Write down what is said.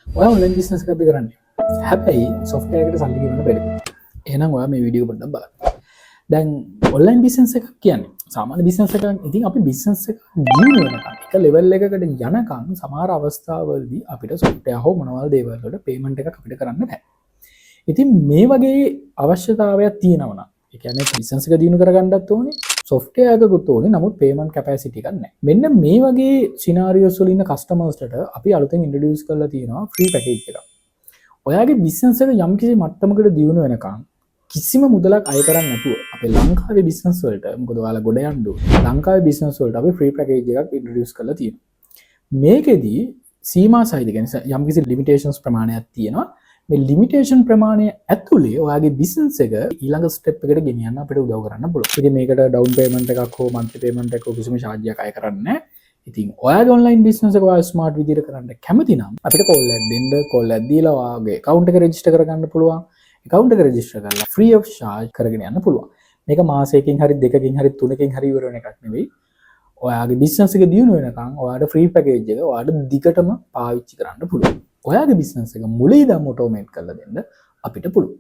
ඔයා online business එකක් කරන්නේ. හැබැයි සොෆ්ට්වෙයාර් එකට සල්ලි ගෙවන්න බැරි. එහෙනම් ඔයා මේ වීඩියෝ පොඩ්ඩක් බලන්න. දැන් ඔන්ලයින් බිස්නස් එකක් කියන්නේ සාමාන්‍ය බිස්නස් එකක්. ඉතින් අපි බිස්නස් එක දියුණු වෙනකන් එක ලෙවල් එකකට යනකම් සමහර අවස්ථාවලදී අපිට සොෆ්ට්වෙයාර් හෝ මොනවාල් දේවල් වලට පේමන්ට් එකක් අපිට කරන්න බෑ. ඉතින් මේ වගේ අවශ්‍යතාවයක් තියෙනවා නම් ඒ කියන්නේ බිස්නස් එක දියුණු කරගන්නත් ඕනේ සොෆ්ට්වෙයාර් එකකුත් ඕනේ නමුත් පේමන්ට් කැපැසිටි එකක් නැහැ. මෙන්න මේ වගේ සිනාරියෝස් වල ඉන්න කස්ටමර්ස්ලට අපි අලුතෙන් ඉන්ට්‍රොඩියුස් කරලා තියෙනවා ෆ්‍රී පැකේජ් එකක්. ඔයාගේ බිස්නස් එක යම්කිසි මට්ටමකට දියුණු වෙනකම් කිසිම මුදලක් අය කරන්නේ නැතුව අපේ ලංකාවේ බිස්නස් වලට මොකද ඔයාලා ගොඩ යන්න ඕනේ. ලංකාවේ බිස්නස් වලට අපි ෆ්‍රී පැකේජ් එකක් ඉන්ට්‍රොඩියුස් කරලා තියෙනවා. මේකෙදී සීමා සහිත කියන්නේ යම්කිසි ලිමිටේෂන්ස් ප්‍රමාණයක් තියෙනවා. මේ ලිමිටේෂන් ප්‍රමාණය ඇතුලේ ඔයාගේ බිස්නස් එක ඊළඟ ස්ටෙප් එකට ගෙනියන්න අපිට උදව් කරන්න පුළුවන්. ඉතින් මේකට ඩවුන් පේමන්ට් එකක් හෝ මන්ත්ලි පේමන්ට් එකක් හෝ කිසිම charge එකක් අය කරන්නේ නැහැ. ඉතින් ඔයාගේ ඔන්ලයින් බිස්නස් එක ඔයා ස්මාර්ට් විදිහට කරන්න කැමති නම් අපිට කෝල් එකක් දෙන්න. කෝල් එකක් දීලා ඔයාගේ account එක register කරගන්න පුළුවන්. account එක register කරලා free of charge කරගෙන යන්න පුළුවන්. මේක මාසයකින් හරි දෙකකින් හරි තුනකින් හරි ඉවර වෙන එකක් නෙවෙයි. ඔයාගේ බිස්නස් එක දියුණු වෙනකන් ඔයාට ෆ්‍රී පැකේජ් එක ඔයාට දිගටම පාවිච්චි කරන්න පුළුවන්. ඔයාගේ බිස්නස් එක මුලින් ඉඳන් ඔටෝමේට් කරලා දෙන්න අපිට පුළුවන්.